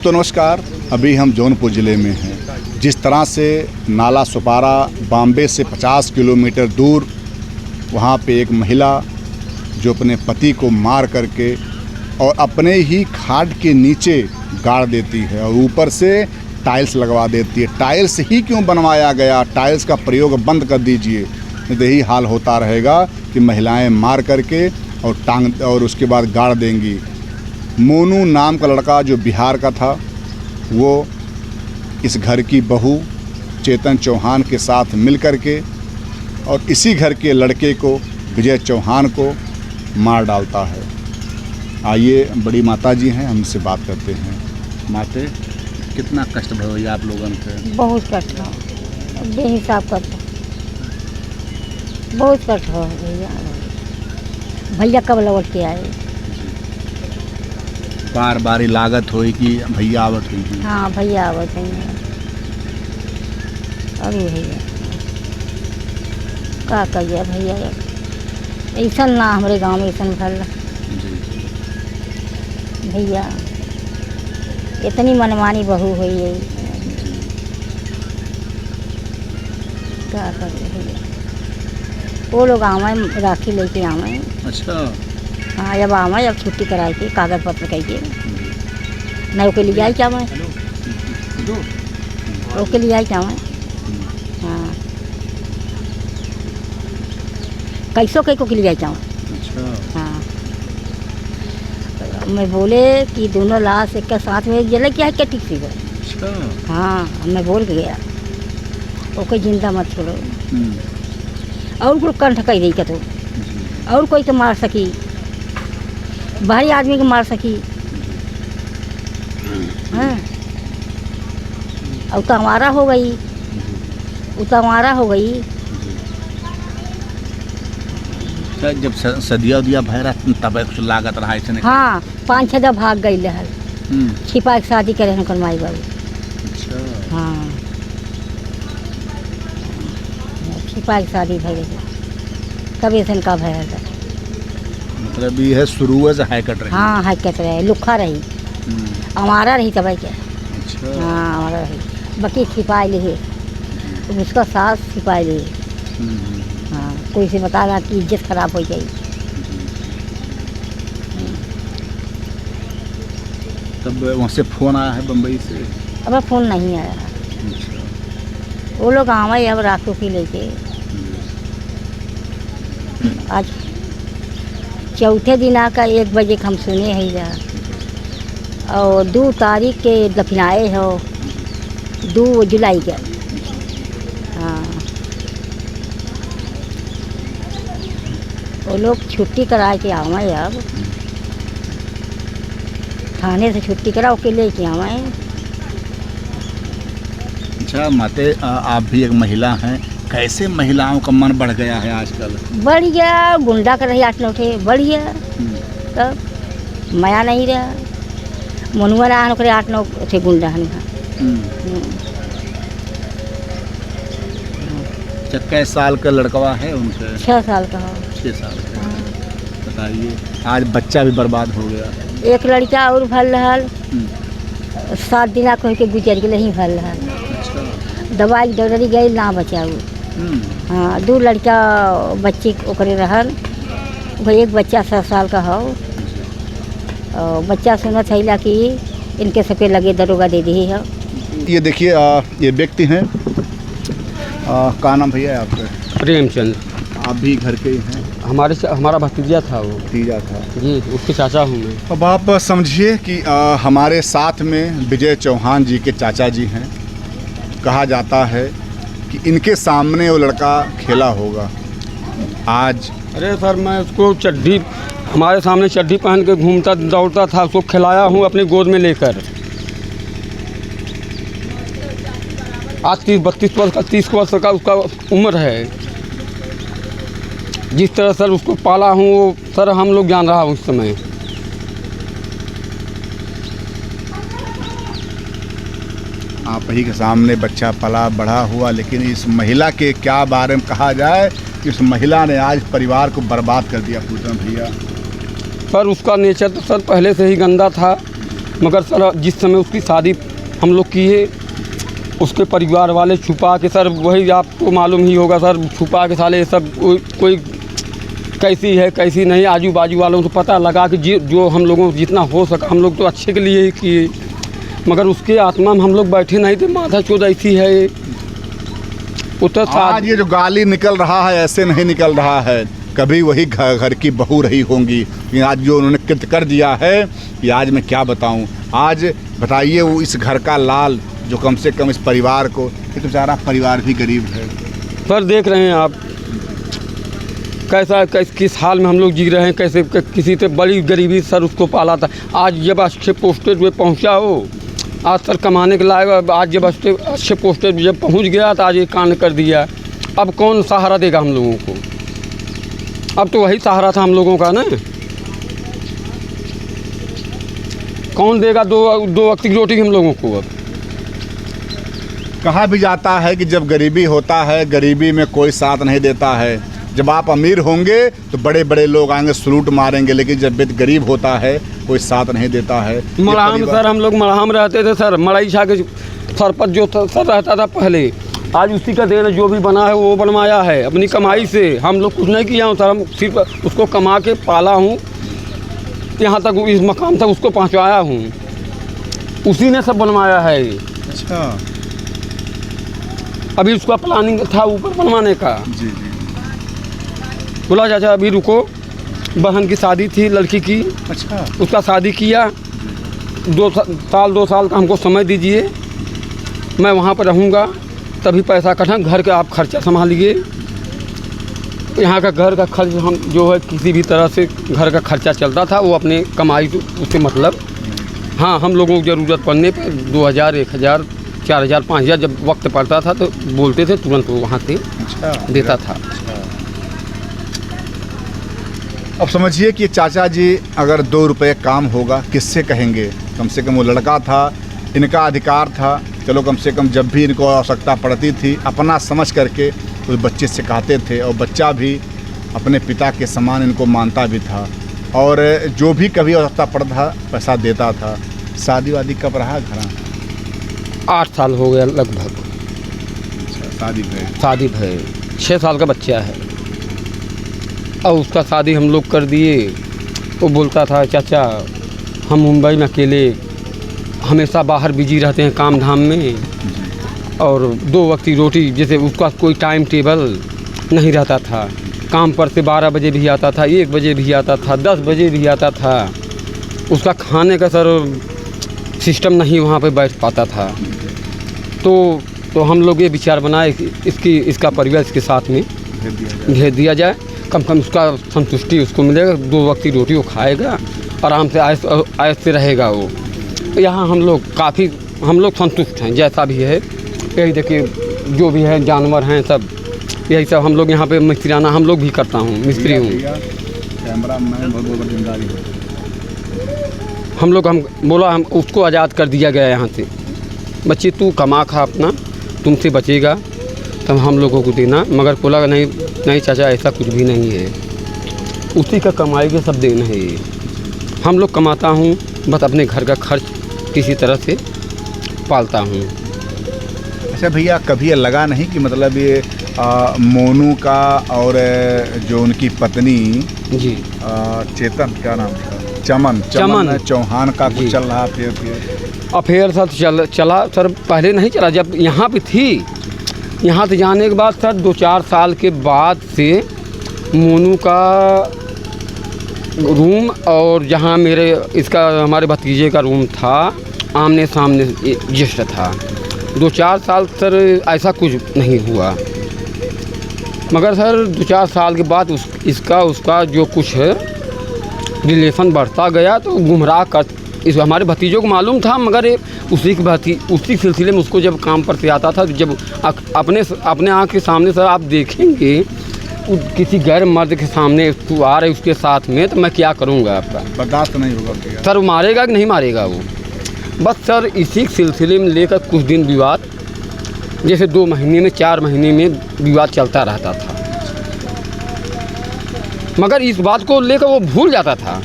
तो नमस्कार, अभी हम जौनपुर ज़िले में हैं। जिस तरह से नाला सुपारा बॉम्बे से 50 किलोमीटर दूर वहाँ पे एक महिला जो अपने पति को मार करके और अपने ही खाट के नीचे गाड़ देती है और ऊपर से टाइल्स लगवा देती है। टाइल्स ही क्यों बनवाया गया? टाइल्स का प्रयोग बंद कर दीजिए, नहीं तो यही हाल होता रहेगा कि महिलाएं मार करके और टांग और उसके बाद गाड़ देंगी। मोनू नाम का लड़का जो बिहार का था, वो इस घर की बहू चेतन चौहान के साथ मिल कर के और इसी घर के लड़के को विजय चौहान को मार डालता है। आइए, बड़ी माता जी हैं, हमसे बात करते हैं। माते, कितना कष्ट भैया आप लोगों के? बहुत कष्ट हो, बेहिसाब कष्ट, बहुत कष्ट हो भैया। भैया कब लौट के आए? बार बार लागत होई कि भैया आवत हुई? हाँ, भैया आवत हैं। अरे भैया का कहिए भैया, ऐसा ना हमारे गांव में ऐसा भल भैया, इतनी मनमानी बहू हुई है, क्या करिए भैया। वो लोग आवे राखी लेके आवे। अच्छा। हाँ, अब आवे, अब छुट्टी कराई के कागज पत्र कहिए नहीं के लिए आई क्या मैं ओके लिए आई क्या मैं। हाँ, कैसो कई को के लिए आई क्या। हाँ, मैं बोले कि दोनों लाश एक के साथ में जले क्या है क्या ठीक सी। हाँ, मैं बोल के गया ओके जिंदा मत छोड़ो, और कोई कंठ कही रही क्या तो, और कोई तो मार सकी, बाहरी आदमी को मार सकी। हाँ, और तो हमारा हो गई, वो तो हमारा हो गई। जब सदिया उदिया भैरा तब कुछ लागत रहा है। हाँ, 5-6 भाग गई रहल, छिपा के शादी करे हैं माई बाबू। अच्छा। हाँ, छिपा के शादी भर कभी से का भर था। मतलब ये है शुरू से हाईकट रही? हाँ, हाईकट रहे, लुखा रही, हमारा रही तब क्या। अच्छा। हाँ, हमारा रही, बाकी छिपा ली, उसका सास छिपा ली। हाँ, कोई से बता रहा कि इज्जत खराब हो गई। तब वहाँ से फ़ोन आया है बम्बई से? अब फ़ोन नहीं आया। अच्छा। वो लोग आवे अब राखू की लेके। आज चौथे दिन का 1 बजे हम सुने हैं जा, और 2 तारीख के दफनाए हो, 2 जुलाई के। हाँ, वो लोग छुट्टी करा के आवे, अब थाने से छुट्टी करा के लेके आवे। अच्छा माते, आप भी एक महिला हैं, कैसे महिलाओं का मन बढ़ गया है आजकल? बढ़ गया, गुंडा कर रही 8-9 थे, बढ़ गया। तब माया नहीं रहा, मनुआ ना करे 8-9 थे गुंडा हन। कै साल का लड़कवा है उनके? 6 साल का हो। 6 साल का। बताइए, आज बच्चा भी बर्बाद हो गया। एक लड़का और भल रहा, 7 दिन कह के गुजर गए, ही भल रहा। अच्छा। दवाई डॉक्टरी गई ना बचाऊ। हाँ, 2 लड़का बच्चे ओकरे रहल, एक बच्चा 7 साल का हो। और बच्चा सुनत है कि इनके सबके लगे दरोगा दे दी है। ये देखिए, ये व्यक्ति हैं, क्या नाम भैया आपका? प्रेमचंद। आप भी घर के ही हैं? हमारा भतीजा था वो। भतीजा था जी, उसके चाचा हूँ मैं। अब आप समझिए कि हमारे साथ में विजय चौहान जी के चाचा जी हैं। कहा जाता है कि इनके सामने वो लड़का खेला होगा आज। अरे सर, मैं उसको चड्ढी, हमारे सामने चड्ढी पहन के घूमता दौड़ता था, उसको खिलाया हूँ अपनी गोद में लेकर। आज 30-32 वर्ष का, 30 वर्ष का उसका उम्र है। जिस तरह सर उसको पाला हूँ, वो सर हम लोग जान रहा उस समय। आप ही के सामने बच्चा पला बड़ा हुआ, लेकिन इस महिला के क्या बारे में कहा जाए कि उस महिला ने आज परिवार को बर्बाद कर दिया पूरा भैया। पर उसका नेचर तो सर पहले से ही गंदा था। मगर सर जिस समय उसकी शादी हम लोग किए, उसके परिवार वाले छुपा के, सर वही आपको मालूम ही होगा सर, छुपा के साले सब कोई कैसी है कैसी नहीं, आजू बाजू वालों को पता लगा कि जो हम लोगों को जितना हो सका हम लोग तो अच्छे के लिए ही किए, मगर उसके आत्मा में हम लोग बैठे नहीं थे। माथा चोद ऐसी है उतर। आज ये जो गाली निकल रहा है ऐसे नहीं निकल रहा है, कभी वही घर की बहू रही होंगी। आज जो उन्होंने कृत्य कर दिया है कि आज मैं क्या बताऊं। आज बताइए वो इस घर का लाल जो कम से कम इस परिवार को, ये तो बेचारा परिवार भी गरीब है। सर देख रहे हैं आप किस हाल में हम लोग जी रहे हैं, कैसे किसी से बड़ी गरीबी सर उसको पाला था। आज जब अच्छे पोस्टर पे पहुंचा हो, आज सर कमाने के लायक, आज जब अच्छे पोस्टर पे जब पहुंच गया तो आज ये कांड कर दिया। अब कौन सहारा देगा हम लोगों को? अब तो वही सहारा था हम लोगों का ना, कौन देगा दो वक्त की रोटी हम लोगों को? अब कहा भी जाता है कि जब गरीबी होता है, गरीबी में कोई साथ नहीं देता है। जब आप अमीर होंगे तो बड़े बड़े लोग आएंगे, सलूट मारेंगे, लेकिन जब गरीब होता है कोई साथ नहीं देता है। मड़ाम सर, हम लोग मड़ाम रहते थे सर, मड़ई छा के सरपत जो सर रहता था पहले, आज उसी का देन जो भी बना है वो बनवाया है अपनी कमाई से। हम लोग कुछ नहीं किया हूँ सर, हम सिर्फ उसको कमा के पाला हूँ, यहाँ तक इस मकाम तक उसको पहुँचाया हूँ, उसी ने सब बनवाया है। अच्छा, अभी उसका प्लानिंग था ऊपर बनवाने का। जी जी। बोला चाचा अभी रुको, बहन की शादी थी लड़की की। अच्छा, उसका शादी किया, 2 साल का हमको समय दीजिए, मैं वहाँ पर रहूँगा, तभी पैसा इकट्ठा, घर का आप खर्चा संभालिए। यहाँ का घर का खर्च हम जो है किसी भी तरह से घर का खर्चा चलता था, वो अपने कमाई उससे मतलब। हाँ, हम लोगों को ज़रूरत पड़ने पर 2000, 1000, 4000, 5000 जब वक्त पड़ता था तो बोलते थे, तुरंत वो वहाँ से देता था। अब समझिए कि चाचा जी अगर 2 रुपये काम होगा किससे कहेंगे? कम से कम वो लड़का था, इनका अधिकार था, चलो कम से कम जब भी इनको आवश्यकता पड़ती थी अपना समझ करके उस बच्चे से कहते थे, और बच्चा भी अपने पिता के समान इनको मानता भी था, और जो भी कभी आवश्यकता पड़ता पैसा देता था। शादी वादी कब रहा घर? 8 साल हो गया लगभग। शादी भय 6 साल का बच्चा है, और उसका शादी हम लोग कर दिए। वो बोलता था चाचा हम मुंबई में अकेले हमेशा बाहर बिजी रहते हैं काम धाम में, और 2 वक्त की रोटी, जैसे उसका कोई टाइम टेबल नहीं रहता था। काम पर से 12 बजे भी आता था, 1 बजे भी आता था, 10 बजे भी आता था। उसका खाने का सर सिस्टम नहीं वहाँ पे बैठ पाता था। तो हम लोग ये विचार बनाए कि इसका परिवार इसके साथ में भेज दिया जाए, कम कम उसका संतुष्टि उसको मिलेगा, 2 वक्त की रोटी वो खाएगा, आराम से आयस से रहेगा वो। यहाँ हम लोग संतुष्ट हैं, जैसा भी है। यही देखिए जो भी है जानवर हैं सब, यही सब हम लोग यहाँ पे मिस्त्रियाना हम लोग भी करता हूँ, मिस्त्री हूँ। हम बोला हम उसको आज़ाद कर दिया गया यहाँ से, बच्चे तू कमा खा अपना, तुमसे बचेगा तब हम लोगों को देना। मगर बोला नहीं चाचा ऐसा कुछ भी नहीं है, उसी का कमाई के सब देना है। हम लोग कमाता हूँ, बस अपने घर का खर्च किसी तरह से पालता हूँ। अच्छा भैया, कभी ये लगा नहीं कि मतलब ये मोनू का और जो उनकी पत्नी जी चेतन, क्या नाम था, चमन चौहान का कुछ चल रहा अफेयर सर चला सर, पहले नहीं चला, जब यहाँ पे थी, यहाँ से जाने के बाद सर 2-4 साल के बाद से मोनू का रूम और जहाँ हमारे भतीजे का रूम था, आमने सामने जस्ट था। 2-4 साल सर ऐसा कुछ नहीं हुआ, मगर सर 2-4 साल के बाद उसका जो कुछ है रिलेशन बढ़ता गया, तो गुमराह कर हमारे भतीजों को मालूम था, मगर उसी सिलसिले में उसको जब काम पर से आता था, जब अपने आँख के सामने सर आप देखेंगे किसी गैर मर्द के सामने तू आ रहे उसके साथ में, तो मैं क्या करूँगा? आपका बर्दाश्त नहीं होगा सर, वो मारेगा कि नहीं मारेगा वो? बस सर इसी सिलसिले में लेकर कुछ दिन विवाद, जैसे 2 महीने में 4 महीने में विवाद चलता रहता था, मगर इस बात को लेकर वो भूल जाता था।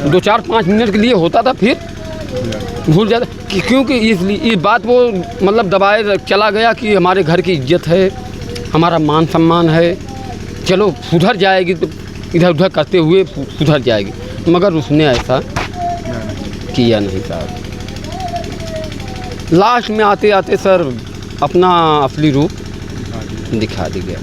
2-4-5 मिनट के लिए होता था, फिर भूल जाता क्योंकि इसलिए इस बात वो मतलब दबाए चला गया कि हमारे घर की इज्जत है, हमारा मान सम्मान है, चलो सुधर जाएगी तो इधर उधर करते हुए सुधर जाएगी, मगर उसने ऐसा किया नहीं साहब। लास्ट में आते आते सर अपना असली रूप दिखा दी गया।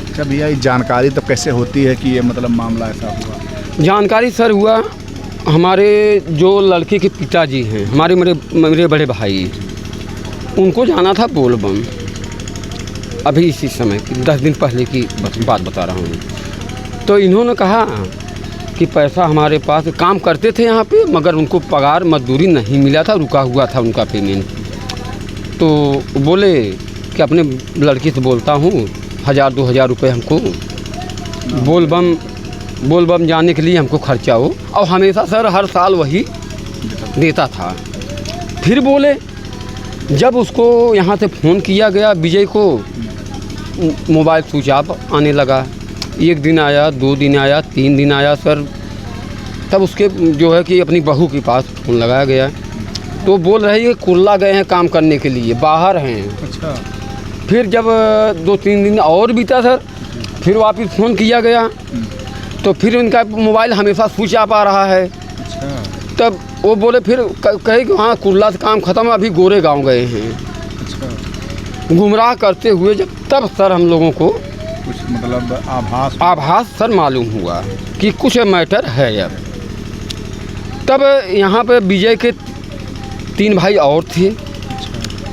अच्छा भैया, ये जानकारी तब कैसे होती है कि ये मतलब मामला ऐसा हुआ? जानकारी सर हुआ हमारे जो लड़के के पिताजी हैं, हमारे मेरे बड़े भाई, उनको जाना था बोलबम। अभी इसी समय की 10 दिन पहले की बात बता रहा हूँ। तो इन्होंने कहा कि पैसा हमारे पास, काम करते थे यहाँ पे मगर उनको पगार मजदूरी नहीं मिला था, रुका हुआ था उनका पेमेंट। तो बोले कि अपने लड़की से बोलता हूँ 1000-2000 रुपये हमको बोलबम जाने के लिए हमको खर्चा हो, और हमेशा सर हर साल वही देता था। फिर बोले जब उसको यहाँ से फ़ोन किया गया विजय को, मोबाइल स्विच ऑफ आने लगा। 1 दिन आया, 2 दिन आया, 3 दिन आया सर। तब उसके जो है कि अपनी बहू के पास फ़ोन लगाया गया, तो बोल रहे हैं कुल्ला गए हैं काम करने के लिए, बाहर हैं। अच्छा। फिर जब 2-3 दिन और बीता सर, फिर वापस फ़ोन किया गया, तो फिर उनका मोबाइल हमेशा स्विच ऑफ आ रहा है। अच्छा। तब वो बोले फिर कहे कि हाँ कुल्ला से काम ख़त्म, अभी गोरे गांव गए हैं। अच्छा। गुमराह करते हुए जब तब सर हम लोगों को कुछ मतलब आभास सर मालूम हुआ कि कुछ मैटर है यार। तब यहाँ पे विजय के 3 भाई और थे।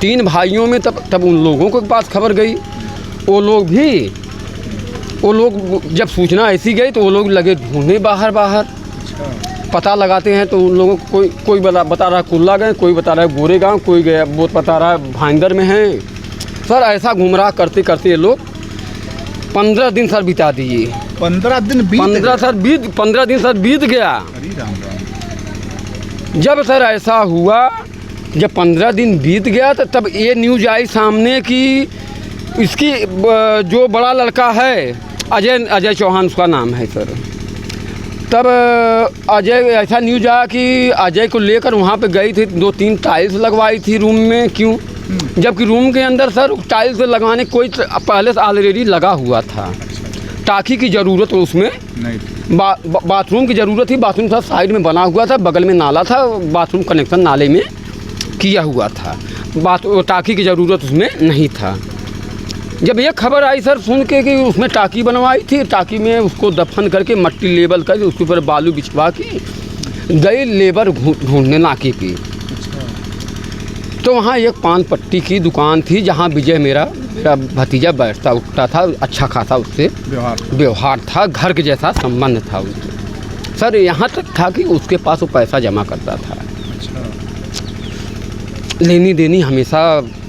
3 भाइयों में तब उन लोगों के पास खबर गई। वो लोग जब सूचना ऐसी गई तो वो लोग लगे ढूंढने बाहर। पता लगाते हैं तो उन लोगों को कोई बता रहा है कुल्ला गए, कोई बता रहा है गोरे गाँव, कोई गया वो बता रहा है भाईंदर में हैं। सर ऐसा गुमराह करते करते ये लोग 15 दिन सर बिता दिए। 15 दिन बीत 15 दिन सर बीत गया। अरे राम राम। जब सर ऐसा हुआ, जब 15 दिन बीत गया तो तब ये न्यूज आई सामने कि इसकी जो बड़ा लड़का है अजय चौहान उसका नाम है सर। तब अजय ऐसा न्यूज आया कि अजय को लेकर वहाँ पे गई थी, 2-3 टाइल्स लगवाई थी रूम में। क्यों? जबकि रूम के अंदर सर टाइल्स लगवाने कोई पहले से ऑलरेडी लगा हुआ था। टाँकी की ज़रूरत उसमें नहीं थी, बाथरूम की ज़रूरत थी। बाथरूम था साइड में बना हुआ था, बगल में नाला था, बाथरूम कनेक्शन नाले में किया हुआ था। टाँकी की ज़रूरत उसमें नहीं था। जब ये खबर आई सर सुन के कि उसमें टाँकी बनवाई थी, टाँकी में उसको दफन करके मट्टी लेवल करके उसके ऊपर बालू बिछवा के गई लेबर ढूंढने नाके पे। तो वहाँ एक पान पट्टी की दुकान थी जहाँ विजय मेरा भतीजा बैठता उठता था। अच्छा खासा उससे व्यवहार था, घर के जैसा संबंध था उससे सर। यहाँ तक था कि उसके पास वो पैसा जमा करता था। लेनी देनी हमेशा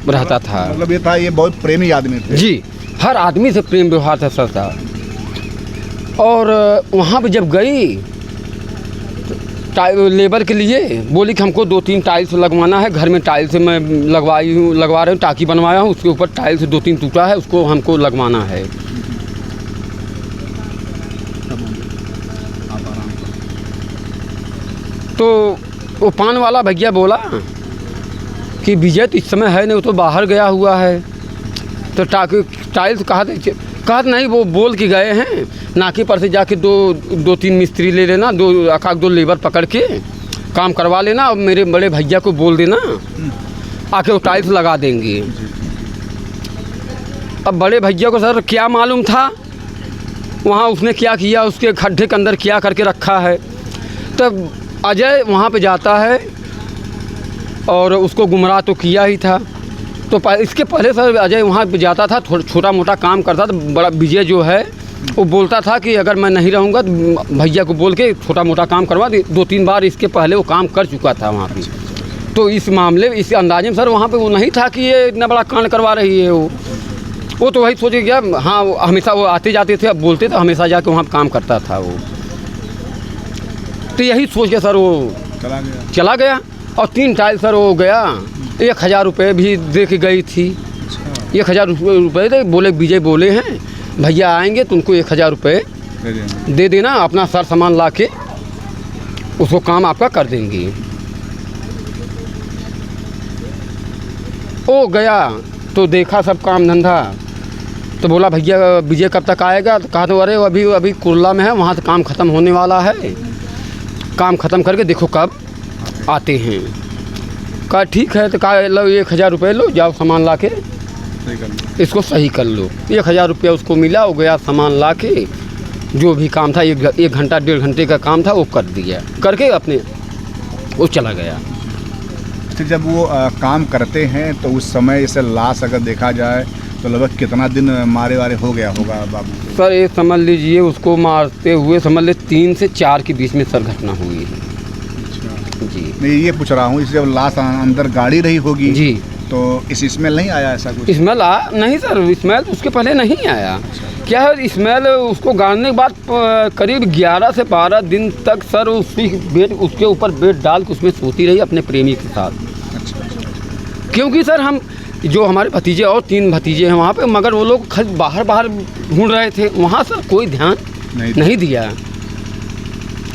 रहता था। मतलब ये था, ये बहुत प्रेमी आदमी थे जी, हर आदमी से प्रेम व्यवहार था सर था। और वहाँ पे जब गई लेबर के लिए, बोली कि हमको 2-3 टाइल्स लगवाना है। घर में टाइल्स मैं लगवा रही हूँ, टाँकी बनवाया हूँ, उसके ऊपर टाइल्स 2-3 टूटा है, उसको हमको लगवाना है। तो वो पान वाला भैया बोला कि विजय तो इस समय है नहीं, वो तो बाहर गया हुआ है। तो टाइल्स कहा नहीं, वो बोल के गए हैं नाके पर से जाके 2-3 मिस्त्री ले लेना, 2 लेबर पकड़ के काम करवा लेना, और मेरे बड़े भैया को बोल देना आके वो टाइल्स लगा देंगे। अब बड़े भैया को सर क्या मालूम था वहाँ उसने क्या किया, उसके खड्डे के अंदर क्या करके रखा है। तब अजय वहाँ पे जाता है और उसको गुमराह तो किया ही था। तो इसके पहले सर अजय वहाँ पे जाता था, छोटा मोटा काम करता था। बड़ा विजय जो है वो बोलता था कि अगर मैं नहीं रहूँगा तो भैया को बोल के छोटा मोटा काम करवा दे। 2-3 बार इसके पहले वो काम कर चुका था वहाँ पे। तो इस मामले इस अंदाजे में सर वहाँ पे वो नहीं था कि ये इतना बड़ा कांड करवा रही है। वो तो वही सोचे गया। हाँ, हमेशा वो आते जाते थे, अब बोलते तो हमेशा जाके वहाँ काम करता था वो। तो यही सोच के सर वो चला गया। और 3 टाइल्स सर वो गया, 1000 रुपये भी दे के गई थी। 1000 रुपये दे, बोले विजय बोले हैं भैया आएंगे तो उनको 1000 रुपये दे देना, अपना सार सामान ला के उसको काम आपका कर देंगे। ओ गया तो देखा सब काम धंधा, तो बोला भैया विजय कब तक आएगा? तो कहा तो अरे अभी कुर्ला में है, वहाँ से काम ख़त्म होने वाला है, काम ख़त्म करके देखो कब आते हैं। कहा ठीक है। तो कहा लो 1000 रुपये लो, जाओ सामान ला के इसको सही कर लो। 1000 रुपया उसको मिला, वो गया सामान ला के, जो भी काम था 1 घंटा 1.5 घंटे का काम था वो कर दिया, करके अपने वो चला गया। अच्छा, जब वो काम करते हैं तो उस समय जैसे लाश अगर देखा जाए तो लगभग कितना दिन मारे वारे हो गया होगा बाबू? सर ये समझ लीजिए उसको मारते हुए समझ ले 3 से 4 के बीच में सर घटना हुई है। अच्छा जी, मैं ये पूछ रहा हूँ, जब लाश अंदर गाड़ी रही होगी जी, तो इस स्मेल नहीं आया ऐसा कुछ? स्मेल नहीं सर, स्मेल उसके पहले नहीं आया। क्या है, स्मेल उसको गाड़ने के बाद करीब 11 से 12 दिन तक सर उसके ऊपर बेड डाल के उसमें सोती रही अपने प्रेमी के साथ। अच्छा। क्योंकि सर हम जो हमारे भतीजे और 3 भतीजे हैं वहाँ पे, मगर वो लोग खाली बाहर ढूंढ रहे थे, वहाँ सर कोई ध्यान नहीं दिया।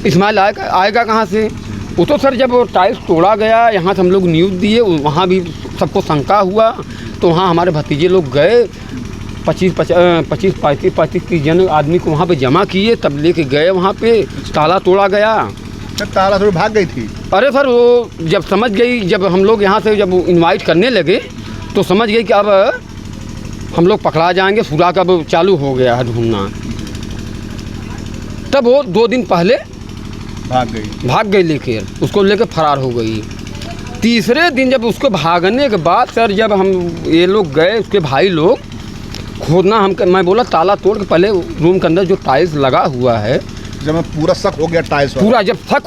स्मेल आएगा कहाँ से? वो तो सर जब टाइल्स तोड़ा गया, यहाँ से हम लोग न्यूज़ दिए, वहाँ भी सबको शंका हुआ, तो वहाँ हमारे भतीजे लोग गए, 25-35 जन आदमी को वहाँ पे जमा किए, तब लेके गए वहाँ पे, ताला तोड़ा गया। ताला थोड़ी भाग गई थी? अरे सर वो जब समझ गई, जब हम लोग यहाँ से जब इनवाइट करने लगे तो समझ गई कि अब हम लोग पकड़ा जाएंगे, सुराग अब चालू हो गया है ढूंढना। तब वो 2 दिन पहले भाग गई लेकर, उसको लेकर फरार हो गई। तीसरे दिन जब उसको भागने के बाद सर जब हम ये लोग गए, उसके भाई लोग खोदना, मैं बोला ताला तोड़ के पहले रूम के अंदर जो टाइल्स लगा हुआ है, जब पूरा शक हो गया टाइल्स पूरा जब शक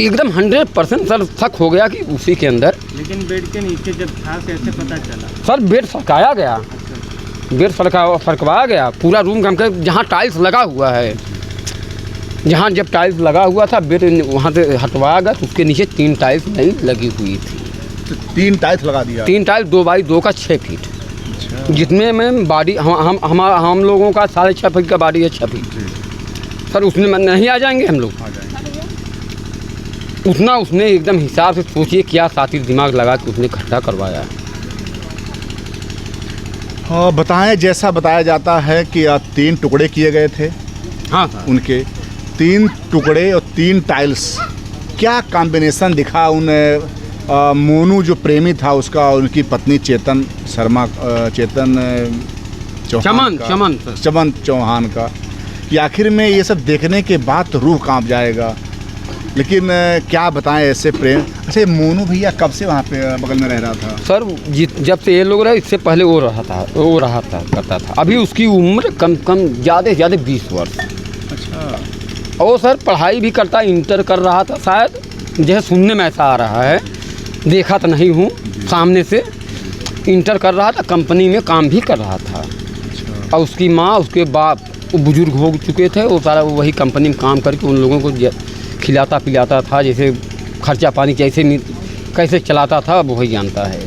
एकदम 100% सर शक हो गया कि उसी के अंदर। लेकिन बेड के नीचे जब था कैसे पता चला? सर बेड सरकाया गया, बेड सरकवाया गया पूरा रूम का, जहाँ टाइल्स लगा हुआ है, जहाँ जब टाइल्स लगा हुआ था बेड वहाँ से हटवाया गया, तो उसके नीचे 3 टाइल्स नहीं लगी हुई थी। तो 3 टाइल्स लगा दिया? 3 टाइल्स 2x2 का 6 फीट। अच्छा। जितने में बाडी हम लोगों का 6.5 फीट का बाडी है, 6 फीट सर, उसमें नहीं आ जाएंगे हम लोग? आ जाएंगे। उतना उसने एकदम हिसाब से, सोचिए क्या साथी दिमाग लगा के उसने इकट्ठा करवाया। हाँ बताएं, जैसा बताया जाता है कि 3 टुकड़े किए गए थे। हाँ सर, उनके 3 टुकड़े और 3 टाइल्स, क्या कॉम्बिनेशन दिखा उन मोनू जो प्रेमी था उसका, उनकी पत्नी चेतन चमन चौहान का, कि आखिर में ये सब देखने के बाद तो रूह कांप जाएगा। लेकिन क्या बताएं ऐसे प्रेम। अच्छा, मोनू भैया कब से वहाँ पे बगल में रह रहा था? सर जब से ये लोग रहे, इससे पहले वो रहा था करता था। अभी उसकी उम्र कम ज़्यादा से ज़्यादा 20 वर्ष। अच्छा। और सर पढ़ाई भी करता, इंटर कर रहा था शायद, जैसे सुनने में ऐसा आ रहा है, देखा तो नहीं हूँ सामने से। इंटर कर रहा था, कंपनी में काम भी कर रहा था। और उसकी माँ, उसके बाप वो बुजुर्ग हो चुके थे, वो सारा वही कंपनी में काम करके उन लोगों को खिलाता पिलाता था, जैसे खर्चा पानी कैसे चलाता था वो वही जानता है।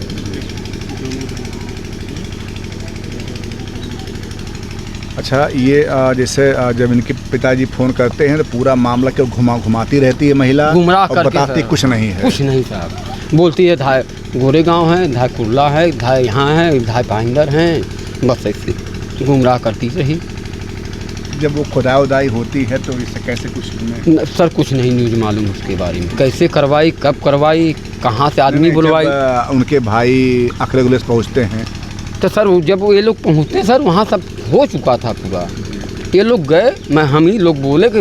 अच्छा, ये जैसे जब इनके पिताजी फ़ोन करते हैं तो पूरा मामला क्यों घुमाती रहती है महिला, गुमराह और करके बताती कुछ नहीं है? कुछ नहीं साहब, बोलती है धाय गोरेगांव है, धाय कुर्ला है, धाय यहाँ है, धाय पाइंदर हैं, बस ऐसे गुमराह करती रही। जब वो खुदाई होती है तो इससे कैसे कुछ सर कुछ नहीं न्यूज़ मालूम उसके बारे में, कैसे करवाई, कब करवाई, कहाँ से आदमी बुलवाई। उनके भाई अखरे गुलेस पहुँचते हैं तो सर जब ये लोग पहुँचते सर वहाँ सब हो चुका था पूरा। ये लोग गए, हम ही लोग बोले कि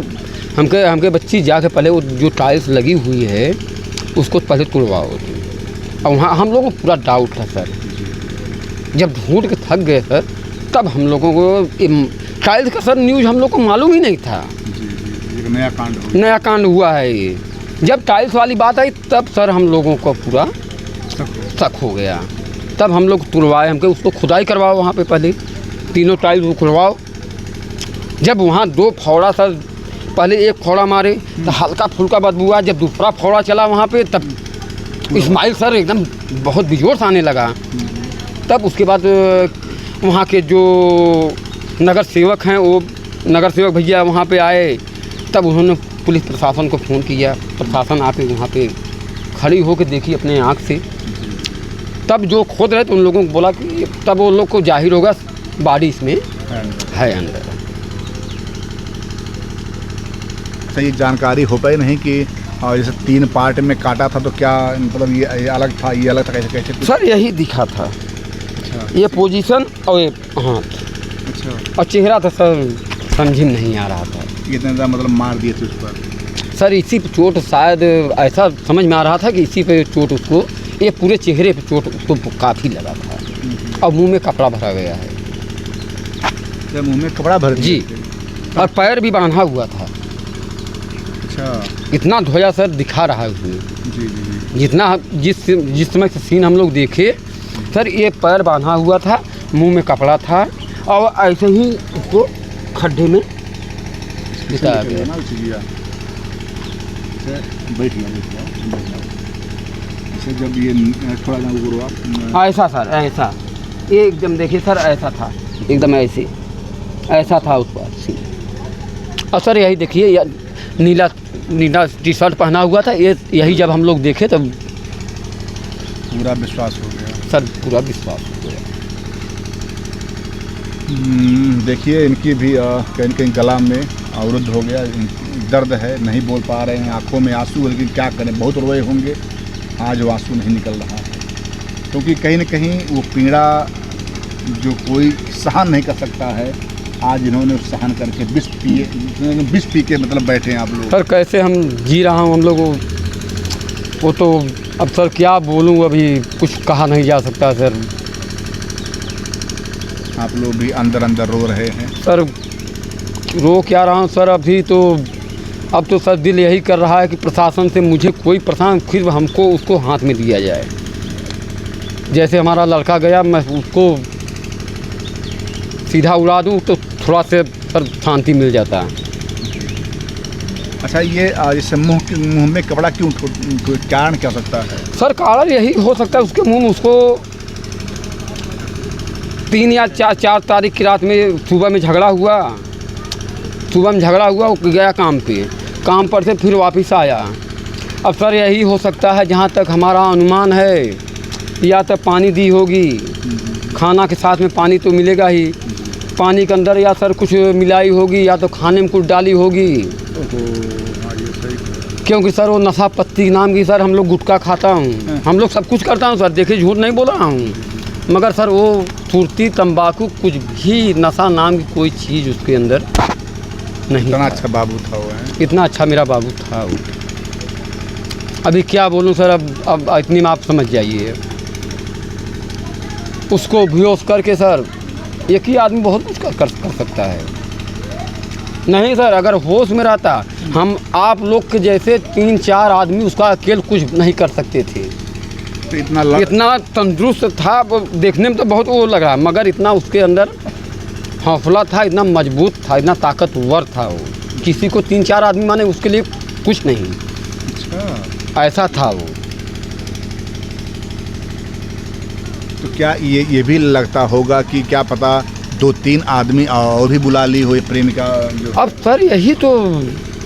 हमके बच्ची जाके पहले वो जो टाइल्स लगी हुई है उसको पहले तोड़वाओ। और वहाँ हम लोगों को पूरा डाउट था सर। जब ढूंढ के थक गए सर, तब हम लोगों को टाइल्स का सर न्यूज़ हम लोग को मालूम ही नहीं था। जी, नया कांड हुआ है ये। जब टाइल्स वाली बात आई तब सर हम लोगों को पूरा शक हो गया। तब हम लोग तुड़वाए, हमके उसको खुदाई करवाओ वहाँ पे, पहले 3 टाइल्स वो खुलवाओ। जब वहाँ 2 फौड़ा सर, पहले 1 फौड़ा मारे तो हल्का फुल्का बदबू आया, जब दूसरा फौड़ा चला वहाँ पे तब इस्माइल सर एकदम बहुत बेजोर आने लगा। तब उसके बाद वहाँ के जो नगर सेवक हैं, वो नगर सेवक भैया वहाँ पे आए, तब उन्होंने पुलिस प्रशासन को फ़ोन किया, प्रशासन आके वहाँ पे खड़ी होकर देखी अपने आँख से। तब जो खोद रहे थे उन लोगों को बोला कि तब वो लोग को जाहिर होगा बॉडी इसमें है अंदर। अच्छा, ये जानकारी हो पाई नहीं कि जैसे 3 पार्ट में काटा था तो क्या मतलब ये अलग था, ये अलग था, कैसे कैसे कुछ? सर यही दिखा था। अच्छा ये पोजीशन और ये हाथ अच्छा, और चेहरा था सर, समझ में नहीं आ रहा था। ये इतना ज़्यादा मतलब मार दिए थे उस पर? सर इसी पे चोट, शायद ऐसा समझ में आ रहा था कि इसी पे चोट उसको, ये पूरे चेहरे पे चोट उसको काफ़ी लगा था और मुंह में कपड़ा भरा गया है। जब मुंह में कपड़ा भर जी, दिए थे? और पैर भी बांधा हुआ था। अच्छा, इतना धोया सर दिखा रहा है उसमें। जी जी जी। जितना जिस समय से सीन हम लोग देखे सर, ये पैर बांधा हुआ था, मुंह में कपड़ा था और ऐसे ही उसको खड्डे में बिताया गया। ना बैठ गया। जैसे जब ये थोड़ा ना ऊपर हुआ, ऐसा सर, ऐसा ये एकदम देखिए सर, ऐसा था एकदम ऐसे, ऐसा था उस पर सीन। और सर यही देखिए, नीला नीला टी शर्ट पहना हुआ था, ये यही जब हम लोग देखे तब पूरा विश्वास हो गया। सर पूरा विश्वास हो गया। देखिए इनकी भी कहीं कहीं गला में अवरुद्ध हो गया, दर्द है, नहीं बोल पा रहे हैं, आंखों में आंसू है, लेकिन क्या करें, बहुत रोए होंगे, आज वो आंसू नहीं निकल रहा है, क्योंकि कहीं न कहीं वो पीड़ा जो कोई सहन नहीं कर सकता है, आज इन्होंने सहन करके विष पी के मतलब बैठे हैं आप लोग। सर कैसे हम जी रहा हूँ हम लोग, वो तो अब सर क्या बोलूँ, अभी कुछ कहा नहीं जा सकता सर। आप लोग भी अंदर अंदर रो रहे हैं? सर रो क्या रहा हूँ सर, अभी तो अब तो सर दिल यही कर रहा है कि प्रशासन से मुझे कोई प्रशासन फिर हमको उसको हाथ में दिया जाए। जैसे हमारा लड़का गया, मैं उसको सीधा उड़ा दूँ तो थोड़ा से सर शांति मिल जाता है। अच्छा, ये जैसे मुंह में कपड़ा क्यों, कारण क्या हो सकता है? सर कारण यही हो सकता है, उसके मुंह में उसको 3 या 4 तारीख की रात में सुबह में झगड़ा हुआ, वो गया काम पर से फिर वापस आया। अब सर यही हो सकता है, जहाँ तक हमारा अनुमान है, या तो पानी दी होगी, खाना के साथ में पानी तो मिलेगा ही, पानी के अंदर या सर कुछ मिलाई होगी, या तो खाने में कुछ डाली होगी। क्योंकि सर वो नशा पत्ती नाम की सर हम लोग गुटखा खाता हूँ, हम लोग सब कुछ करता हूँ सर, देखिए झूठ नहीं बोल रहा हूँ, मगर सर वो सुर्ती तंबाकू कुछ भी नशा नाम की कोई चीज़ उसके अंदर नहीं। इतना अच्छा बाबू था वो, है? इतना अच्छा मेरा बाबू था वो। अभी क्या बोलूँ सर, अब इतनी में आप समझ जाइए। उसको बेहोश करके सर एक ही आदमी बहुत कुछ कर सकता है। नहीं सर, अगर होश में रहता, हम आप लोग के जैसे 3-4 आदमी उसका अकेले कुछ नहीं कर सकते थे। तो इतना तंदुरुस्त था, देखने में तो बहुत वो लग रहा, मगर इतना उसके अंदर हौसला था, इतना मजबूत था, इतना ताकतवर था वो, किसी को 3-4 आदमी माने उसके लिए कुछ नहीं। अच्छा, ऐसा था वो। तो क्या ये भी लगता होगा कि क्या पता 2-3 आदमी और भी बुला ली हो प्रेमिका जो? अब सर यही तो,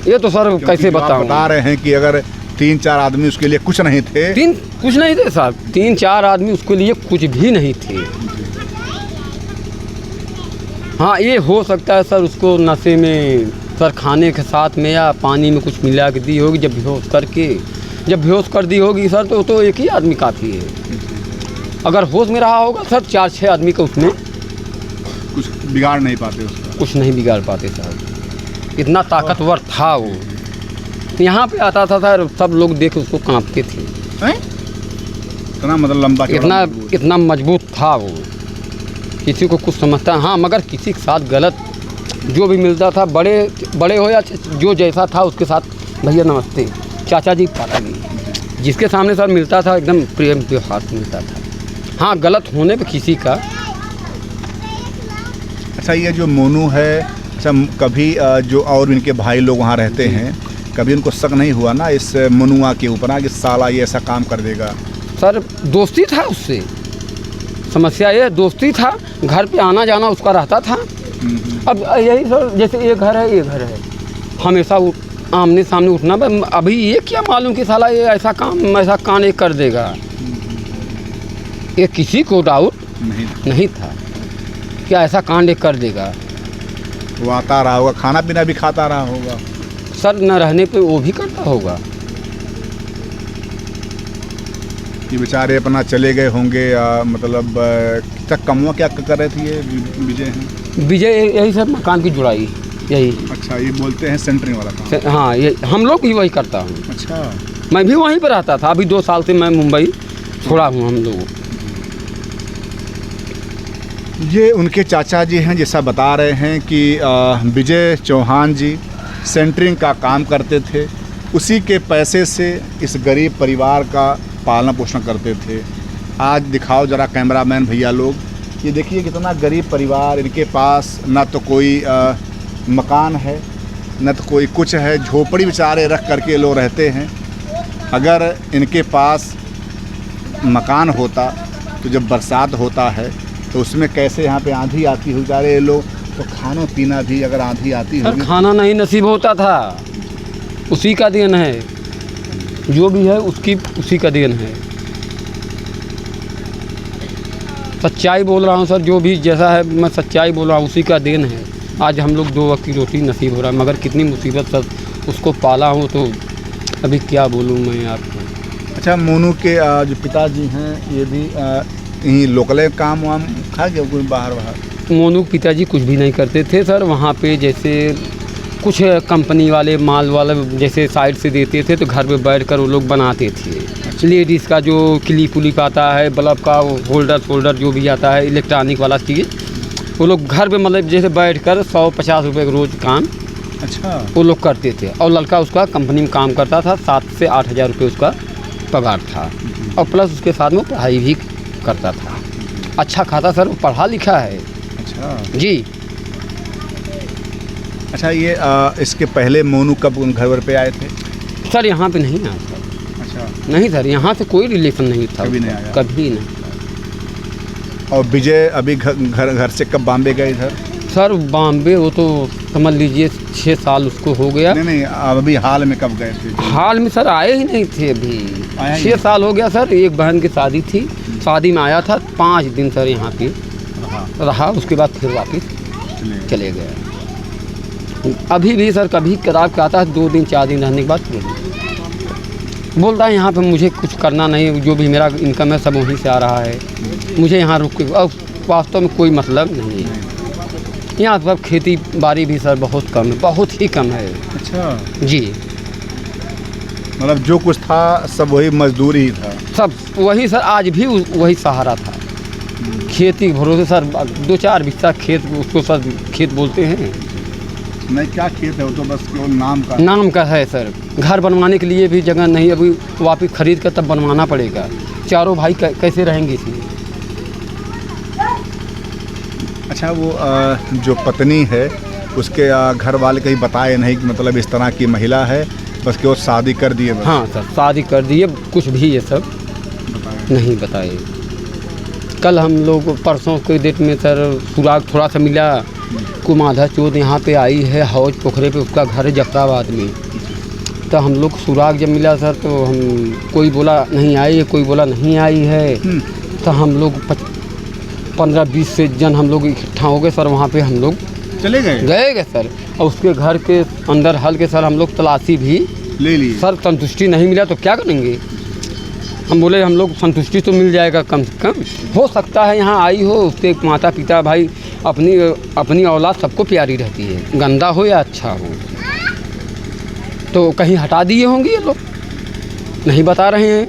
ये तो सर कैसे बताऊं। बता रहे हैं कि अगर 3-4 आदमी उसके लिए कुछ नहीं थे। कुछ नहीं थे साहब, 3-4 आदमी उसके लिए कुछ भी नहीं थे। हाँ, ये हो सकता है सर उसको नशे में सर खाने के साथ में या पानी में कुछ मिला के दी होगी, जब बेहोश कर दी होगी सर, तो एक ही आदमी काफ़ी है। अगर होश में रहा होगा सर, 4-6 आदमी का उसमें कुछ बिगाड़ नहीं पाते उसका, कुछ नहीं बिगाड़ पाते साहब, इतना ताकतवर था वो। यहाँ पे आता था सर, सब लोग देख उसको कांपते थे। इतना मतलब लंबा, इतना मजबूत था वो, किसी को कुछ समझता। हाँ, मगर किसी के साथ गलत जो भी मिलता था, बड़े हो या जो जैसा था उसके साथ, भैया नमस्ते, चाचा जी, पापा जी, जिसके सामने सर मिलता था एकदम प्रेम व्यवहार से मिलता था। हाँ, गलत होने पे किसी का। अच्छा, ये जो मोनू है, अच्छा कभी जो और इनके भाई लोग वहाँ रहते हैं, कभी उनको शक नहीं हुआ ना इस मनुआ के ऊपर कि साला ये ऐसा काम कर देगा? सर दोस्ती था उससे, समस्या ये दोस्ती था, घर पे आना जाना उसका रहता था। अब यही सर, जैसे ये घर है, हमेशा वो आमने सामने उठना। अभी ये क्या मालूम कि साला ये ऐसा कांड ये कर देगा, ये किसी को डाउट नहीं था कि ऐसा कांड ये कर देगा। वो आता रहा होगा, खाना पीना भी खाता रहा होगा सर, न रहने पे वो भी करता होगा। ये बेचारे अपना चले गए होंगे, मतलब क्या कमवा क्या कर रहे थे ये विजय हैं? विजय यही सब मकान की जुड़ाई यही। अच्छा, ये बोलते हैं सेंटरिंग वाला काम। हाँ, ये हम लोग भी वही करता हूँ। अच्छा, मैं भी वहीं पर रहता था, अभी 2 साल से मैं मुंबई छोड़ा हूँ हम लोग। ये उनके चाचा जी हैं, जैसा बता रहे हैं कि विजय चौहान जी सेंटरिंग का काम करते थे, उसी के पैसे से इस गरीब परिवार का पालन पोषण करते थे। आज दिखाओ ज़रा कैमरामैन भैया लोग, ये देखिए कितना गरीब परिवार, इनके पास ना तो कोई मकान है न तो कोई कुछ है, झोपड़ी बेचारे रख करके लोग रहते हैं। अगर इनके पास मकान होता तो जब बरसात होता है तो उसमें कैसे यहाँ पे आंधी आती हो, बेचारे लोग तो खाना पीना भी अगर आंधी आती सर होगी, खाना नहीं नसीब होता था, उसी का देन है, जो भी है उसी का देन है। सच्चाई बोल रहा हूँ सर, जो भी जैसा है मैं सच्चाई बोल रहा हूँ, उसी का देन है। आज हम लोग 2 वक्त की रोटी नसीब हो रहा है, मगर कितनी मुसीबत सर उसको पाला हूँ, तो अभी क्या बोलूँ मैं आपको। अच्छा, मोनू के जो पिताजी हैं ये भी यहीं लोकल काम वाम खा गया, कोई बाहर? मोनू के पिताजी कुछ भी नहीं करते थे सर। वहाँ पे जैसे कुछ कंपनी वाले माल वाले जैसे साइड से देते थे तो घर पे बैठकर वो लोग बनाते थे। लेडीज़ का जो क्लिप उलिप आता है, बल्ब का होल्डर जो भी आता है, इलेक्ट्रॉनिक वाला चीज़, वो लोग घर पे मतलब जैसे बैठकर 150 रुपये का रोज़ काम अच्छा वो लोग करते थे। और लड़का उसका कंपनी में काम करता था, 7 से 8 हज़ार रुपये उसका पगार था, और प्लस उसके साथ में पढ़ाई भी करता था। अच्छा खाता सर, वो पढ़ा लिखा है। अच्छा जी। अच्छा, ये इसके पहले मोनू कब घर पे आए थे? सर यहाँ पे नहीं आया सर। अच्छा, नहीं सर, यहाँ से कोई रिलेशन नहीं था, कभी नहीं आया? कभी नहीं। और विजय अभी घर से कब बॉम्बे गए इधर? सर बॉम्बे वो तो समझ लीजिए 6 साल उसको हो गया। नहीं, अभी हाल में कब गए थे? हाल में सर आए ही नहीं थे, अभी 6 साल हो गया सर। एक बहन की शादी थी, शादी में आया था, 5 दिन सर यहाँ पे रहा, उसके बाद फिर वापस चले गए। अभी भी सर कभी कदार का आता है, 2 दिन 4 दिन रहने के बाद बोलता है यहाँ पे मुझे कुछ करना नहीं, जो भी मेरा इनकम है सब वहीं से आ रहा है, मुझे यहाँ रुक के। और वास्तव में कोई मतलब नहीं है यहाँ पर। खेती बाड़ी भी सर बहुत कम है, बहुत ही कम है। अच्छा जी, मतलब जो कुछ था सब वही मजदूरी ही था? सब वही सर, आज भी वही सहारा था। खेती भरोसे सर 2-4 बिस्सा खेत, उसको सर खेत बोलते हैं। नहीं, क्या खेत है वो तो बस केवल नाम का है सर। घर बनवाने के लिए भी जगह नहीं, अभी वापस खरीद कर तब बनवाना पड़ेगा। चारों भाई कैसे रहेंगे इसमें? अच्छा, वो जो पत्नी है उसके घर वाले कहीं बताए नहीं कि मतलब इस तरह की महिला है, बस केवल शादी कर दिए? हाँ सर, शादी कर दिए, कुछ भी ये सब नहीं बताए। कल हम लोग परसों के डेट में सर सुराग थोड़ा सा मिला, कुमाधा चौथ यहाँ पे आई है, हौज पोखरे पे उसका घर है जफराबाद में। तो हम लोग सुराग जब मिला सर तो हम कोई बोला नहीं आई है, कोई बोला नहीं आई है। तो हम लोग 15-20 से जन हम लोग इकट्ठा हो गए सर, वहाँ पे हम लोग चले गए सर। और उसके घर के अंदर हल के सर हम लोग तलाशी भी ले लिए सर, संतुष्टि नहीं मिला तो क्या करेंगे? हम बोले हम लोग संतुष्टि तो मिल जाएगा कम से कम, हो सकता है यहाँ आई हो, उसके माता पिता भाई अपनी औलाद सबको प्यारी रहती है, गंदा हो या अच्छा हो, तो कहीं हटा दिए होंगे ये लोग, नहीं बता रहे हैं।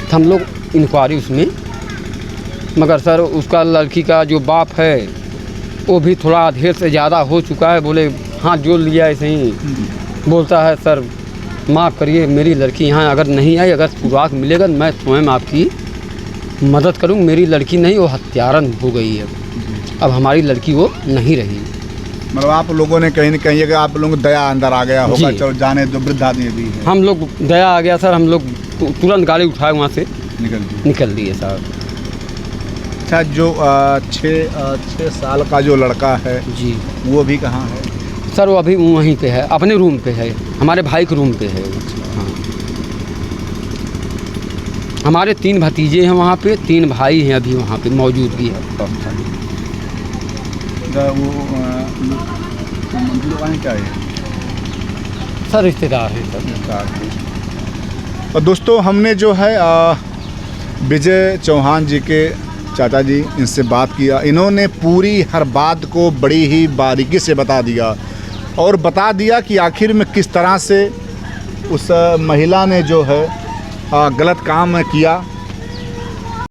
तो हम लोग इंक्वायरी उसमें, मगर सर उसका लड़की का जो बाप है वो भी थोड़ा आधे से ज़्यादा हो चुका है। बोले हाँ जो लिया ऐसे ही बोलता है सर माफ़ करिए, मेरी लड़की यहाँ अगर नहीं आई, अगर सुराग मिलेगा मैं स्वयं आपकी मदद करूँ। मेरी लड़की नहीं, वो हत्यारन हो गई है, अब हमारी लड़की वो नहीं रही। मतलब आप लोगों ने कहीं न कहीं अगर आप लोगों को दया अंदर आ गया होगा, चलो जाने दो, वृद्ध आदमी भी है। हम लोग दया आ गया सर, हम लोग तुरंत गाड़ी उठाए वहाँ से निकल दिए सर। अच्छा, जो 6 साल का जो लड़का है जी, वो भी कहाँ है? सर वो अभी वहीं पे है, अपने रूम पे है, हमारे भाई के रूम पे है वो। हाँ, हमारे 3 भतीजे हैं वहाँ पे, 3 भाई हैं अभी वहाँ पे मौजूद भी है। क्या है सर रिश्तेदार हैं सर। और दोस्तों हमने जो है विजय चौहान जी के चाचा जी इनसे बात किया। इन्होंने पूरी हर बात को बड़ी ही बारीकी से बता दिया और बता दिया कि आखिर में किस तरह से उस महिला ने जो है गलत काम किया